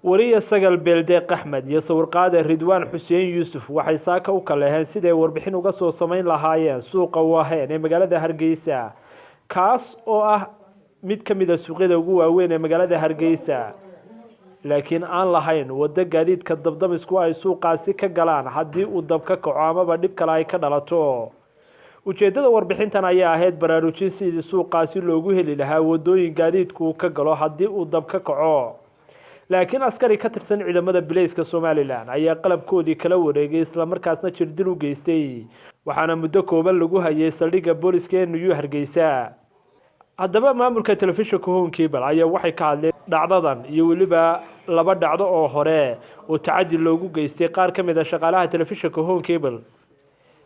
wariye sagal beeldeeq axmed iyo sawirqaade ridwaan xuseen yuusuf waxay saaka u kaleheen siday warbixin uga soo samayn lahaayeen suuqa waaheen ee magaalada hargeysa kaas oo ah mid ka mid ah suuqyada ugu waaweyn ee magaalada hargeysa laakiin aan lahayn wado gaadiidka dabdamisku ay suuqaasi ka galaan haddii uu dab ka kaco amaba dhib kale ay ka dhalato ujeedada warbixintan ayaa ahayd baraarujin sidii suuqaasi loogu heli lahaa wadooyin gaadiidku ka galo haddii uu dab ka kaco laakiin askari ka tirsan ciidamada bilayska Soomaaliland ayaa qalabkoodii kala wareegay isla markaasna jirdil u geystay waxaana muddo kooban lagu hayay saldhigga booliska ee New Hargeysa haddaba maamulka telefishinka Home Cable ayaa waxay ka hadleen dhacdadan iyo waliba laba dhacdo oo hore oo tacaddi loogu geystay qaar ka mid ah shaqaalaha telefishinka Home Cable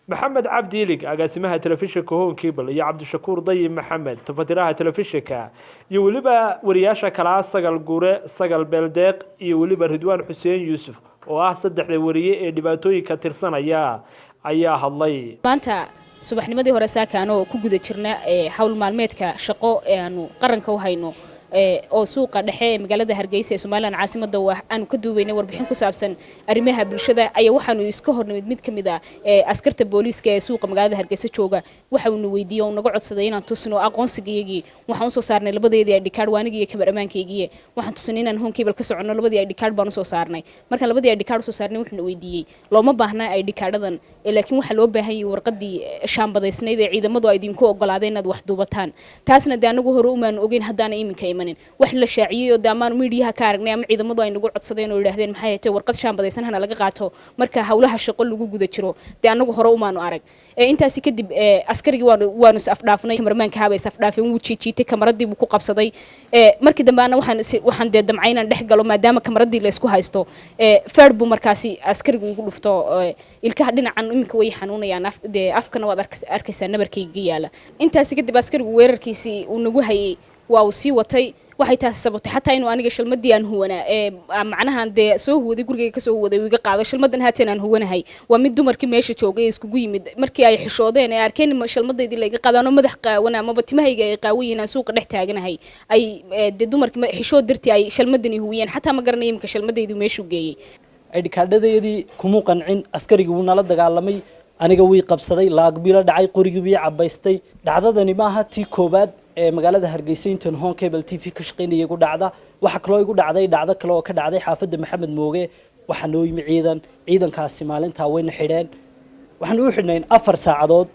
محمد عبد يليق أقاسمها تلفزيون كهون كيبل يا عبد الشكور ضي محمد تفتراها تلفزيون يولبا ورياشة كلاس سجل جورة سجل بلدق يولبا رضوان حسين يوسف وأحسد حد وريه اللي باتوي كترسنا يا أيها الله maanta subaxnimadii hore saakaano ku guda jirna hawl maalmeedka shaqo aanu qaranka u hayno oo suuqa dhexe ee magaalada Hargeysa ee Soomaaliland caasimada aanu ka duubeynay warbixin ku saabsan arrimaha bulshada ayaa waxaanu iska hornimid mid kamid ah askarta booliska ee suuqa magaalada Hargeysa jooga waxa uu weydiiyay oo naga codsaday inaan tusno aqoonsigayagii waxaan soo saarnay labadeedii ID card waanigii kamaramaankaygii waxaan tusnay inaan Home Cable ka socono labadii ID card baan soo saarnay marka labadii ID card soo saarnay wuxuu weydiiyay looma baahna ID cardadan laakiin waxa loo baahan yahay warqadii shaambadaysnayd ee ciidamadu ay idinku ogolaadeen inaad wax duubataan taasna anagu hore uma ogeyn hadana iminka wax la shaaciyay oo daamaan meediyaha ka aragnay ama ciidamadu ay nagu codsadeen oo yiraahdeen maxay tahay warqad shaambadaysan hana laga qaato marka hawlaha shaqo lagu guda jiro anagu hore uma arag intaasi kadib askarigi waanu afdhaafnay kamaramaanka haabay afdhaafeen wuu jiitay kamaradii buu ku qabsaday markii dambeana waxaan damcaynaan dhex galo maadaama kamaradii la isku haysto feerbu markaasi askarigu ugu dhufto ilkaha dhinacan iminka way xanuunayaan afkana waad arkaysaa nabarkayga yaala intaasi kadib askarigu weerarkiisii uu nagu hayay waa sii watay waxay taas sababtay xataa inuu aniga shalmadii aan huwana macnaha soo huwaday guriga ka soo huwaday iga qaado shalmadan haateen aan huwanahay waa mid dumarkii meesha joogay iskugu yimid markii ay xishoodeen ay arkeen shalmadeedii la iga qaadano madax qaawana ama timahayga ay qaawayeen aan suuqa dhex taaganahay ay dumarkii xishood dirtii ay shalmadani huwiyeen xataa ma garanay imka shalmadeedii meesha geeyay ID cardadayadii kuma qancin askarigu wuu nala dagaalamay aniga wii qabsaday laagbiilo dhacay qorigii wii cabaystay dhacdadani maaha tii koobaad magaalada Hargeysa intan Home Cable TV ka shaqeynayay ugu dhacda waxa kale oo igu dhacday dhacdo kale oo ka dhacday xaafadda Maxamed Mooge waxa noo yimi ciidankaasi maalinta wayna xidheen waxaan u xidhnayn 4 saacadood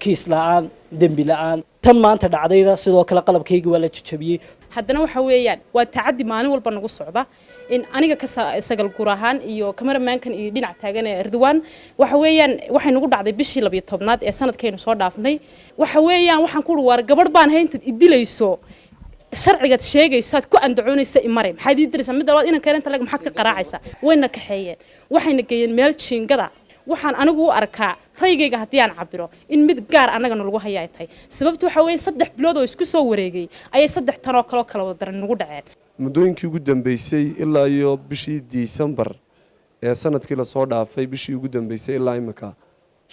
kiis la'aan dambi la'aan tan maanta dhacdayna sidoo kale qalabkayga waa la jajabiyay haddana waxa weeyaan waa tacaddi maalin walba nagu socda in aniga ka sagal gurahan iyo kamaramaankan iyo dhinac taagan Ridwaan waxa weeyaan waxay nagu dhacday bishii 12aad ee sanadkeenu soo dhaafnay waxa weeyaan waxaan ku war gabadh baan haynta idilayso sharciga sheegayso aad ku andacoonaysa imare maxaad idiraysaa mid labaad inaan keenanta lag maxaad ka qaraacaysaa wayna ka xeeyeen waxayna geeyeen meel jiingada waxaan anigu u arkaa raygayga hadii aan cabiro in mid gaar anaga lagu hayay tahay sababtu waxa weeye 3 bilood oo isku soo wareegay ayay 3 tan oo kala wada daran nagu dhaceen muddooyinkii ugu dambeysay ilaa iyo bishii December ee sanadkii la soo dhaafay bishii ugu dambeysay ilaa imika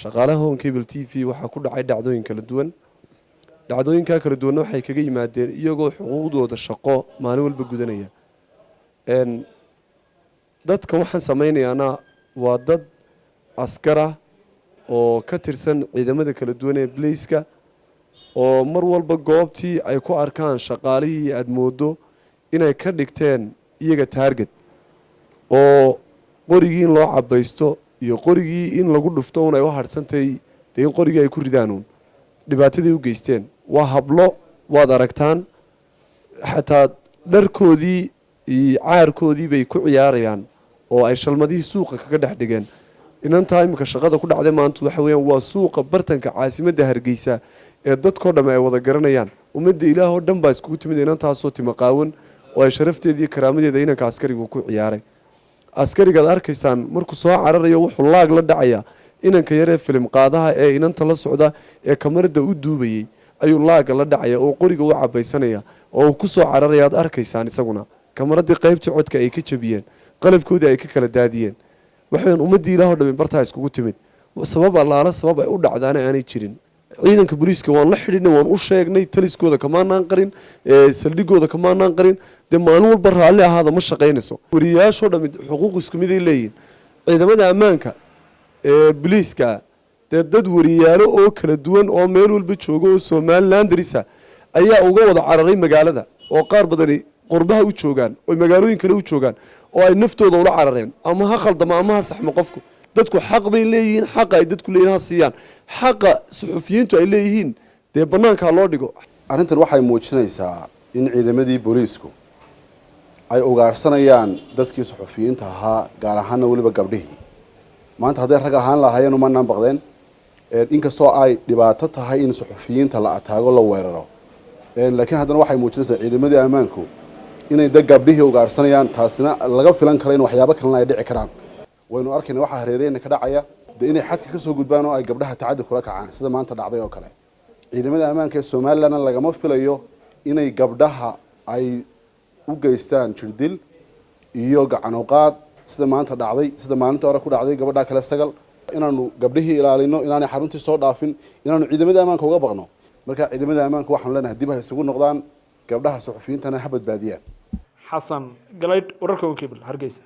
shaqaalaha Home Cable TV waxa ku dhacay dhacdooyin kala duwan dhacdooyinka kala duwan waxay kaga yimaadeen iyagoo xuquuqdooda shaqo maalin walba gudanaya dadka waxaan sameeynaana waa dad askara oo ka tirsan ciidamada kala duwan ee Police-ka oo mar walba goobtii ay ku arkaan shaqaalihii aad moodo inay ka dhigteen iyaga target oo qorigii in loo cabaysto iyo qorigii in lagu dhufto ay u harsantay in qorigii ay ku ridaan dhibaatadii u geysteen waa hablo waad aragtaan xataa dharkoodii iyo caarkoodii bay ku ciyaarayaan oo ay shalmadii suuqa kaga dhex dhigeen inanta imika shaqada ku dhacday maanta waxa weeyaan waa suuqa bartanka caasimadda Hargeysa ee dadkoo dhan ay wada garanayaan ummadda Ilaahay dhan baa isku timid inantaasoo timaqaawan oo ay sharafteedii karaamadeeda inanka askarigu ku ciyaaray askariga arkaysaan markuu soo cararayo wuxuu laag la dhacaya inanka yar ee film qaadaha ee inanta la socda ee kamarada u duubayay ayuu laag la dhacaya oo qoriga u cabaysanaya oo ku soo cararaya aad arkaysaan isaguna kamaradii qaybta codka ay ka jabiyeen qalabkoodii ay ka kala daadiyeen waxaan ummadii Ilaahay dhan bartaa iskugu timid sabab allaala sabab ay u dhacdaana aanay jirin ciidanka booliiska waan la xidhiidhnay waan u sheegnay taliskooda kamaanaan qarin saldhigooda kamaanaan qarin dee maalin walba raalli ahaada ma shaqaynayso wariyaashoo dhammi xuquuq isku mid ay leeyihin ciidamada ammaanka ee booliiska dee dad wariyaalo oo kala duwan oo meel walba jooga oo somaliland darisa ayaa uga wada cararay magaalada oo qaar badani qurbaha u joogaan oo magaalooyin kale u joogaan oo ay naftooda ula carareen ama ha khaldama ama ha saxmo qofku dadku xaq bay leeyihiin xaqa ay dadku leeyihiin ha siiyaan xaqa suxufiyiintu ay leeyihiin dee bannaanka loo dhigo arrintan waxay muujinaysaa in ciidamadii booliisku ay ugaarsanayaan dadkii suxufiyiinta ahaa gaar ahaana weliba gabdhihii maanta hadday rag ahaan lahaayeen umanaan baqdeen inkastoo ay dhibaato tahay in suxufiyiinta la ataago la weeraro laakiin haddana waxay muujinaysaa ciidamadii ammaanku inay dad gabdhihii ugaarsanayaan taasina laga filan karo in waxyaabo kalena ay dhici karaan waynu arkayna waxaa hareereyna ka dhacaya dee inay xadka ka soo gudbaan oo ay gabdhaha tacaddi kula kacaan sida maanta dhacday oo kale ciidamada ammaanka ee somalilandna lagama filayo inay gabdhaha ay u geystaan jirdil iyo gacanuqaad sida maanta dhacday sida maalinta hore ku dhacday gabadha kale sagal inaanu gabdhihii ilaalino inaanay xaruntii soo dhaafin inaanu ciidamada ammaanka uga baqno marka ciidamada ammaanka waxaanu leenahay dib ha isugu noqdaan gabdhaha suxufiyiintana ha badbaadiyaan xasan galaydh wararka Cable Hargeysa